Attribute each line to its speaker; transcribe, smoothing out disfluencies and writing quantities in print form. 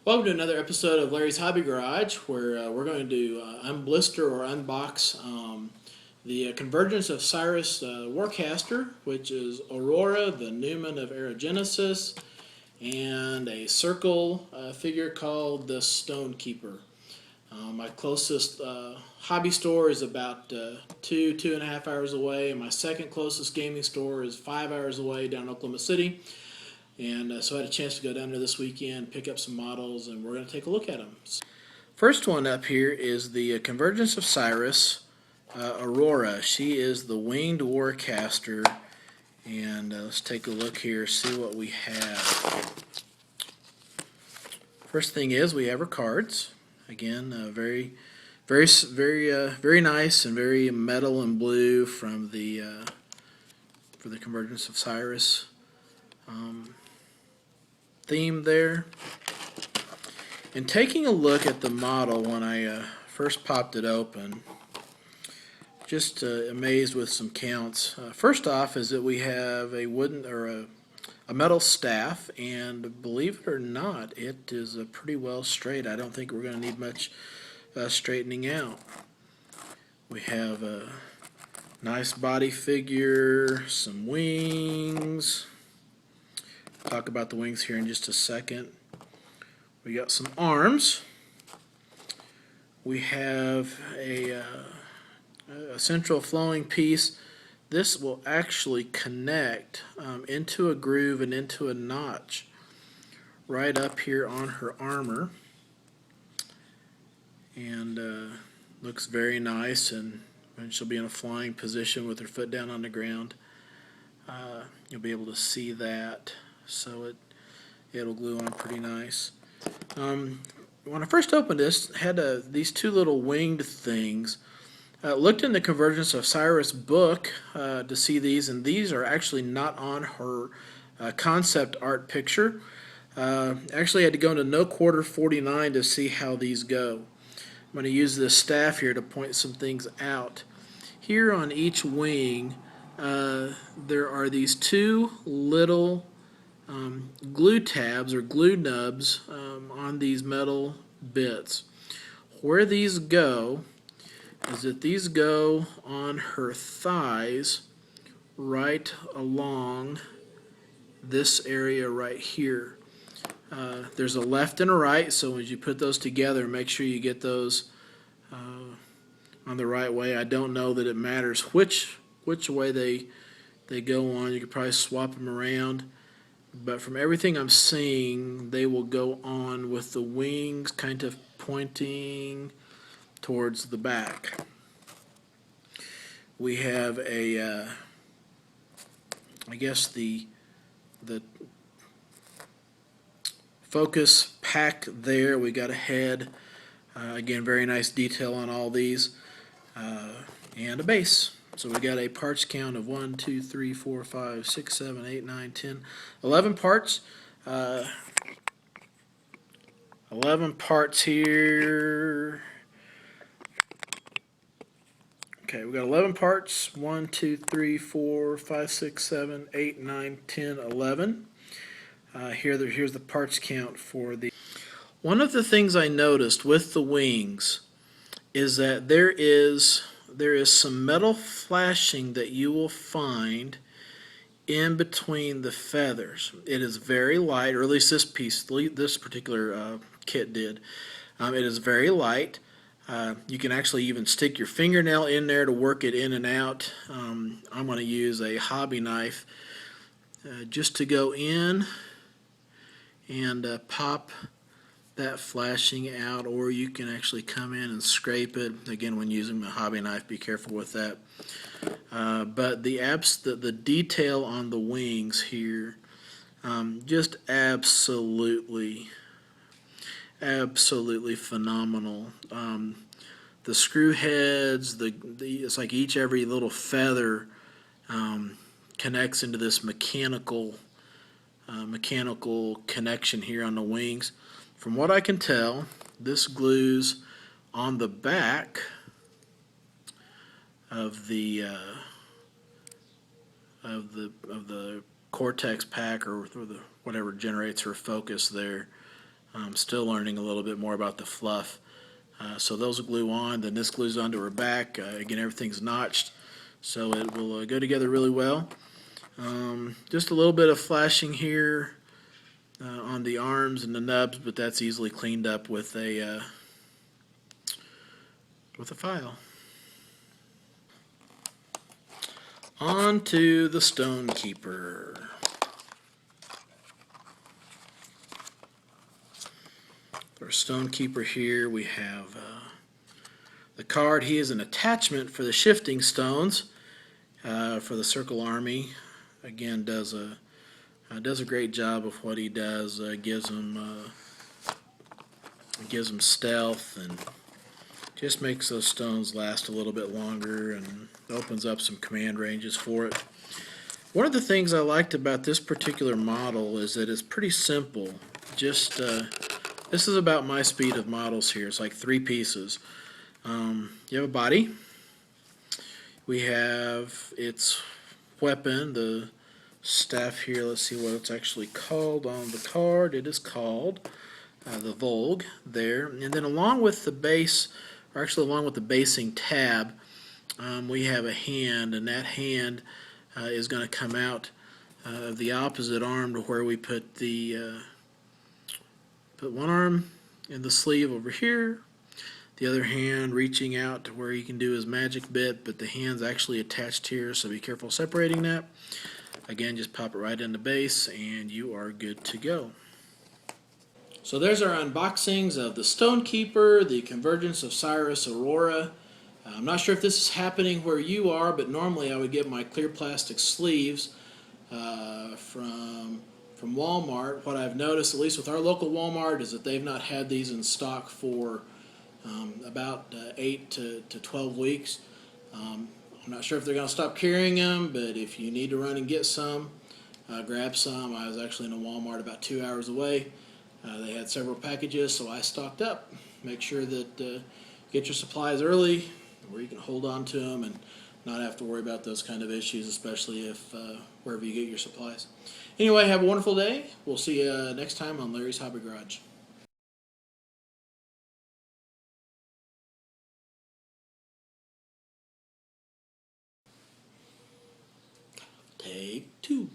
Speaker 1: Welcome to another episode of Larry's Hobby Garage, where we're going to unblister or unbox the Convergence of Cyriss Warcaster, which is Aurora, the Newman of Aerogenesis, and a circle figure called the Stonekeeper. My closest hobby store is about 2.5 hours away, and my second closest gaming store is 5 hours away down in Oklahoma City. And so I had a chance to go down there this weekend, pick up some models, and we're going to take a look at them. First one up here is the Convergence of Cyriss Aurora. She is the winged warcaster, and let's take a look here, see what we have. First thing is we have her cards. Again, very nice and very metal and blue from the for the Convergence of Cyriss theme there. And taking a look at the model when I first popped it open, just amazed with some counts. First off is that we have a wooden or a metal staff, and believe it or not, it is pretty well straight. I don't think we're going to need much straightening out. We have a nice body figure, some wings. Talk about the wings here in just a second. We got some arms. We have a central flowing piece. This will actually connect into a groove and into a notch right up here on her armor, and looks very nice. And when she'll be in a flying position with her foot down on the ground, you'll be able to see that. So it'll glue on pretty nice. When I first opened this, had these two little winged things. Looked in the Convergence of Cyriss book to see these, and these are actually not on her concept art picture. Actually, I had to go into No Quarter 49 to see how these go. I'm going to use this staff here to point some things out. Here on each wing, there are these two little glue tabs or glue nubs on these metal bits. Where these go is that these go on her thighs right along this area right here. There's a left and a right, so as you put those together, make sure you get those on the right way. I don't know that it matters which way they go on. You could probably swap them around. But from everything I'm seeing, they will go on with the wings kind of pointing towards the back. We have I guess the focus pack there. We got a head. Again, very nice detail on all these. And a base. So we got a parts count of 1, 2, 3, 4, 5, 6, 7, 8, 9, 10, 11 parts. 11 parts here. Okay, we got 11 parts. 1, 2, 3, 4, 5, 6, 7, 8, 9, 10, 11. Here's the parts count for the. One of the things I noticed with the wings is that there is some metal flashing that you will find in between the feathers. It is very light, or at least this particular kit did. It is very light. You can actually even stick your fingernail in there to work it in and out. I'm going to use a hobby knife just to go in and pop that flashing out, or you can actually come in and scrape it. Again, when using a hobby knife, be careful with that. But the detail on the wings here, just absolutely phenomenal. The screw heads, it's like every little feather connects into this mechanical connection here on the wings. From what I can tell, this glues on the back of the Cortex pack, or the whatever generates her focus there. I'm still learning a little bit more about the fluff. So those will glue on, then this glues onto her back. Again, everything's notched, so it will go together really well. Just a little bit of flashing here on the arms and the nubs, but that's easily cleaned up with a file. On to the Stonekeeper. For Stonekeeper here, we have the card. He is an attachment for the shifting stones for the Circle Army. Again, does a great job of what he does. Gives him stealth and just makes those stones last a little bit longer and opens up some command ranges for it. One of the things I liked about this particular model is that it's pretty simple. Just this is about my speed of models here. It's like 3 pieces. You have a body. We have its weapon, the staff here. Let's see what it's actually called on the card. It is called the Volg there. And then along with the base, or actually along with the basing tab, we have a hand, and that hand is going to come out of the opposite arm to where we put the put one arm in the sleeve over here, the other hand reaching out to where he can do his magic bit, but the hand's actually attached here, so be careful separating that. Again, just pop it right in the base and you are good to go. So there's our unboxings of the Stonekeeper, the Convergence of Cyriss Aurora. I'm not sure if this is happening where you are, but normally I would get my clear plastic sleeves from Walmart. What I've noticed, at least with our local Walmart, is that they've not had these in stock for about 8 to 12 weeks. I'm not sure if they're going to stop carrying them, but if you need to run and get some, grab some. I was actually in a Walmart about 2 hours away. They had several packages, so I stocked up. Make sure that get your supplies early, where you can hold on to them and not have to worry about those kind of issues, especially if wherever you get your supplies. Anyway, have a wonderful day. We'll see you next time on Larry's Hobby Garage. Take 2.